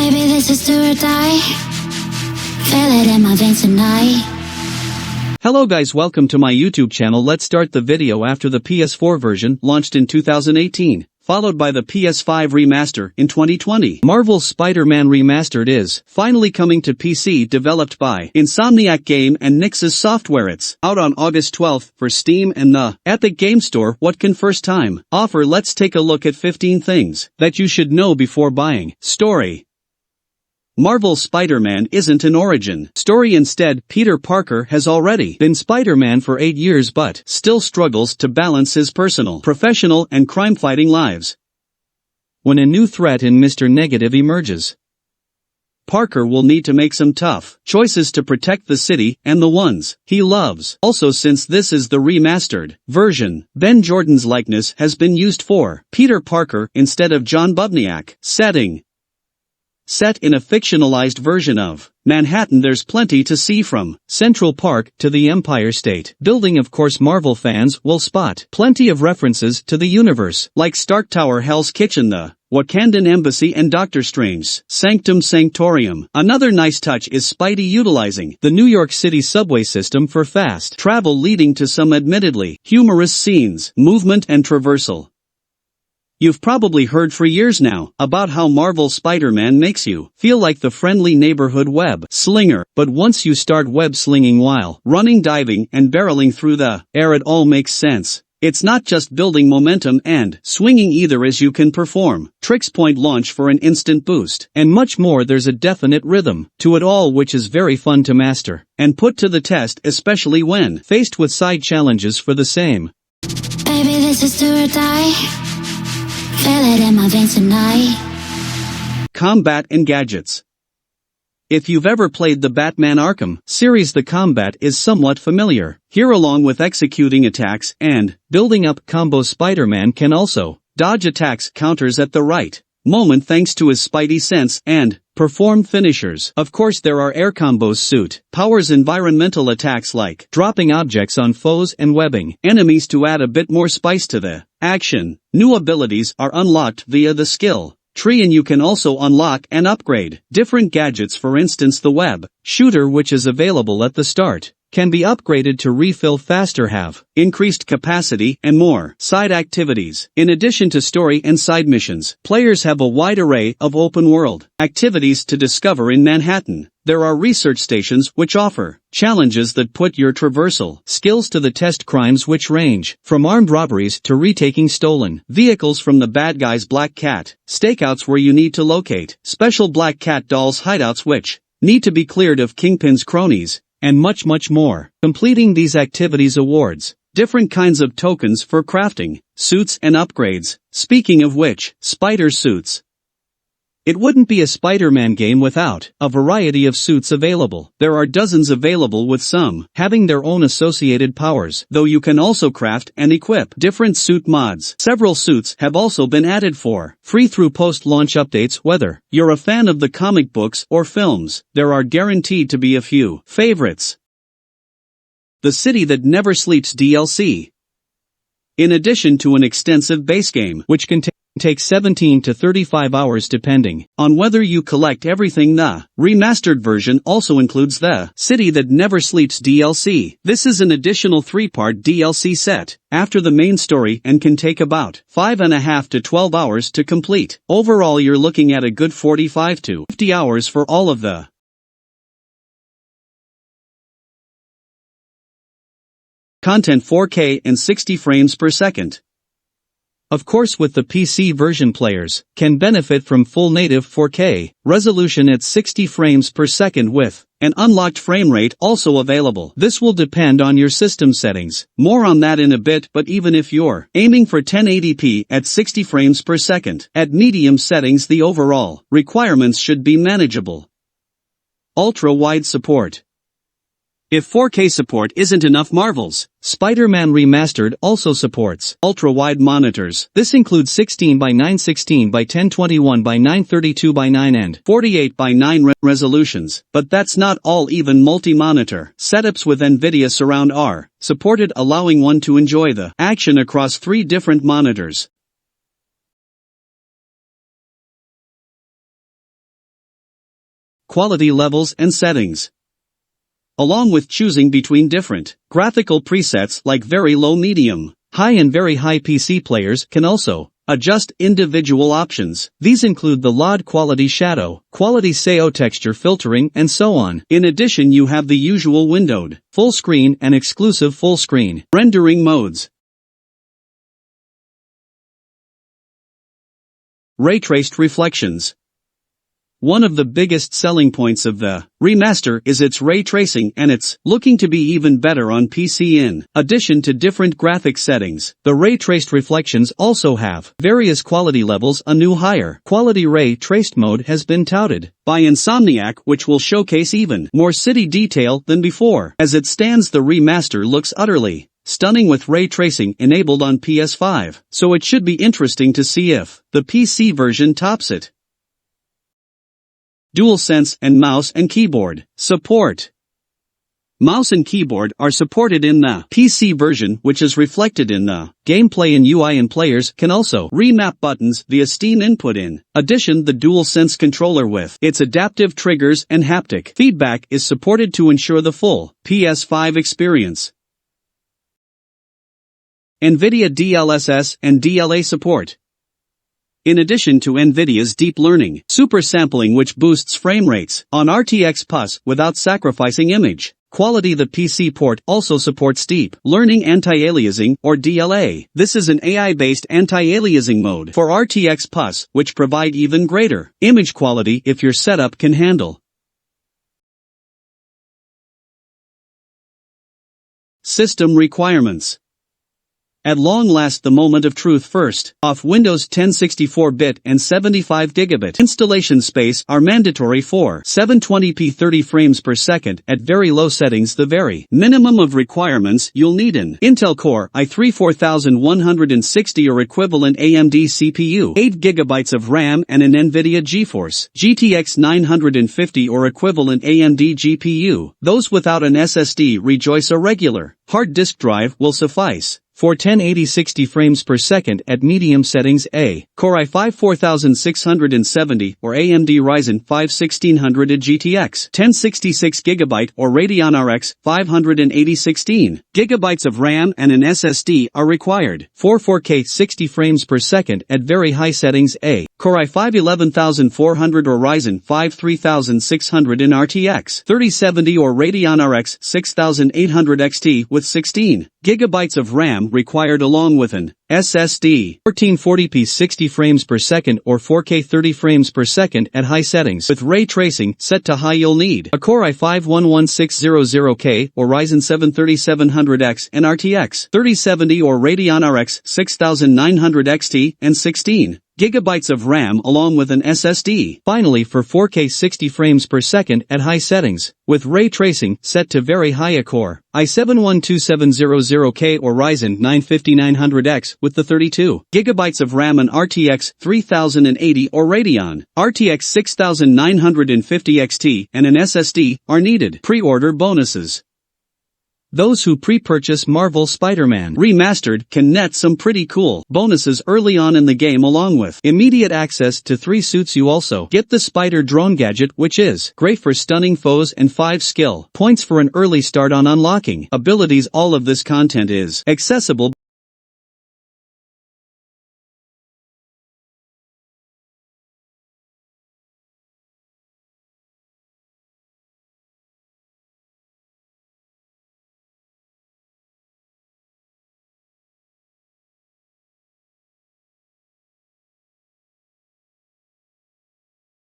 Baby, this is do or die. Feel it in my veins tonight. Hello guys, welcome to my YouTube channel. Let's start the video after the PS4 version launched in 2018, followed by the PS5 remaster in 2020. Marvel's Spider-Man Remastered is finally coming to PC, developed by Insomniac Game and Nixxes Software. It's out on August 12th for Steam and the Epic Game Store. What can first time offer? Let's take a look at 15 things that you should know before buying. Story. Marvel's Spider-Man isn't an origin story. Instead, Peter Parker has already been Spider-Man for 8 years but still struggles to balance his personal, professional, and crime-fighting lives. When a new threat in Mr. Negative emerges, Parker will need to make some tough choices to protect the city and the ones he loves. Also, since this is the remastered version, Ben Jordan's likeness has been used for Peter Parker instead of John Bubniak. Setting. Set in a fictionalized version of Manhattan, there's plenty to see from Central Park to the Empire State Building. Of course, Marvel fans will spot plenty of references to the universe, like Stark Tower, Hell's Kitchen, the Wakandan Embassy, and Doctor Strange's Sanctum Sanctorum. Another nice touch is Spidey utilizing the New York City subway system for fast travel, leading to some admittedly humorous scenes, movement, and traversal. You've probably heard for years now about how Marvel Spider-Man makes you feel like the friendly neighborhood web slinger, but once you start web slinging while running, diving, and barreling through the air, it all makes sense. It's not just building momentum and swinging either, as you can perform tricks, point launch for an instant boost, and much more. There's a definite rhythm to it all, which is very fun to master and put to the test, especially when faced with side challenges for the same. Baby, this is do or die. Feel it in my veins tonight. Combat and gadgets. If you've ever played the Batman Arkham series, the combat is somewhat familiar. Here, along with executing attacks and building up combos, Spider-Man can also dodge attacks, counters at the right moment thanks to his Spidey sense, and perform finishers. Of course, there are air combos, suit powers, environmental attacks like dropping objects on foes and webbing enemies to add a bit more spice to the action. New abilities are unlocked via the skill tree, and you can also unlock and upgrade different gadgets. For instance, the web shooter, which is available at the start, can be upgraded to refill faster, have increased capacity, and more side activities. In addition to story and side missions, players have a wide array of open-world activities to discover in Manhattan. There are research stations which offer challenges that put your traversal skills to the test, crimes which range from armed robberies to retaking stolen vehicles from the bad guys, Black Cat stakeouts where you need to locate special Black Cat dolls hideouts which need to be cleared of Kingpin's cronies, and much more. Completing these activities awards different kinds of tokens for crafting suits and upgrades. Speaking of which, spider suits. It wouldn't be a Spider-Man game without a variety of suits available. There are dozens available, with some having their own associated powers, though you can also craft and equip different suit mods. Several suits have also been added for free through post-launch updates. Whether you're a fan of the comic books or films, there are guaranteed to be a few favorites. The City That Never Sleeps DLC. In addition to an extensive base game, which can take 17 to 35 hours depending on whether you collect everything, the remastered version also includes the City That Never Sleeps DLC. This is an additional 3-part DLC set after the main story and can take about 5.5 to 12 hours to complete. Overall, you're looking at a good 45 to 50 hours for all of the content. 4K and 60 frames per second. Of course, with the PC version, players can benefit from full native 4K resolution at 60 frames per second with an unlocked frame rate also available. This will depend on your system settings. More on that in a bit, but even if you're aiming for 1080p at 60 frames per second at medium settings, the overall requirements should be manageable. Ultra-wide support. If 4K support isn't enough, Marvel's Spider-Man Remastered also supports ultra-wide monitors. This includes 16 by 9, 16 by 10, 21 by 9, 32 by 9, and 48 by 9 resolutions. But that's not all. Even multi-monitor setups with NVIDIA Surround are supported, allowing one to enjoy the action across 3 different monitors. quality levels and settings. Along with choosing between different graphical presets like very low, medium, high and very high. PC players can also adjust individual options. These include the LOD quality, shadow quality, SEO, texture filtering, and so on. In addition, you have the usual windowed, full screen and exclusive full screen rendering modes. Ray-traced reflections. One of the biggest selling points of the remaster is its ray tracing, and it's looking to be even better on PC. In addition to different graphic settings, the ray-traced reflections also have various quality levels. A new higher quality ray-traced mode has been touted by Insomniac, which will showcase even more city detail than before. As it stands, the remaster looks utterly stunning with ray tracing enabled on PS5, so it should be interesting to see if the PC version tops it. DualSense and mouse and keyboard support. Mouse and keyboard are supported in the PC version, which is reflected in the gameplay and UI, and players can also remap buttons via Steam input. In addition, the DualSense controller with its adaptive triggers and haptic feedback is supported to ensure the full PS5 experience. NVIDIA DLSS and DLA support. In addition to NVIDIA's deep learning super sampling, which boosts frame rates on RTX Plus without sacrificing image quality, the PC port also supports deep learning anti-aliasing, or DLA. This is an AI-based anti-aliasing mode for RTX Plus, which provide even greater image quality if your setup can handle. System requirements. At long last, the moment of truth. First off, Windows 10 64-bit and 75GB installation space are mandatory for 720p 30 frames per second at very low settings. The very minimum of requirements: you'll need an Intel Core i3 4160 or equivalent AMD CPU, 8GB of RAM, and an NVIDIA GeForce GTX 950 or equivalent AMD GPU. Those without an SSD rejoice, a regular hard disk drive will suffice. For 1080 60 frames per second at medium settings, a Core i5 4670 or AMD Ryzen 5 1600 GTX 1066GB or Radeon RX 580 16GB of RAM and an SSD are required. For 4K 60 frames per second at very high settings, a Core i5 11400 or Ryzen 5 3600 in RTX 3070 or Radeon RX 6800 XT with 16GB of RAM required, along with an SSD. 1440p 60 frames per second or 4K 30 frames per second at high settings. With ray tracing set to high, you'll need a Core i5 11600K or Ryzen 7 3700X and RTX 3070 or Radeon RX 6900 XT and 16GB of RAM along with an SSD. Finally, for 4K 60 frames per second at high settings, with ray tracing set to very high, a Core i7 12700K or Ryzen 9 5900X with the 32GB of RAM and RTX 3080 or Radeon RTX 6950 XT and an SSD are needed. Pre-order bonuses. Those who pre-purchase Marvel Spider-Man Remastered can net some pretty cool bonuses early on in the game, along with immediate access to 3 suits. You also get the Spider Drone gadget, which is great for stunning foes, and 5 skill points for an early start on unlocking abilities. All of this content is accessible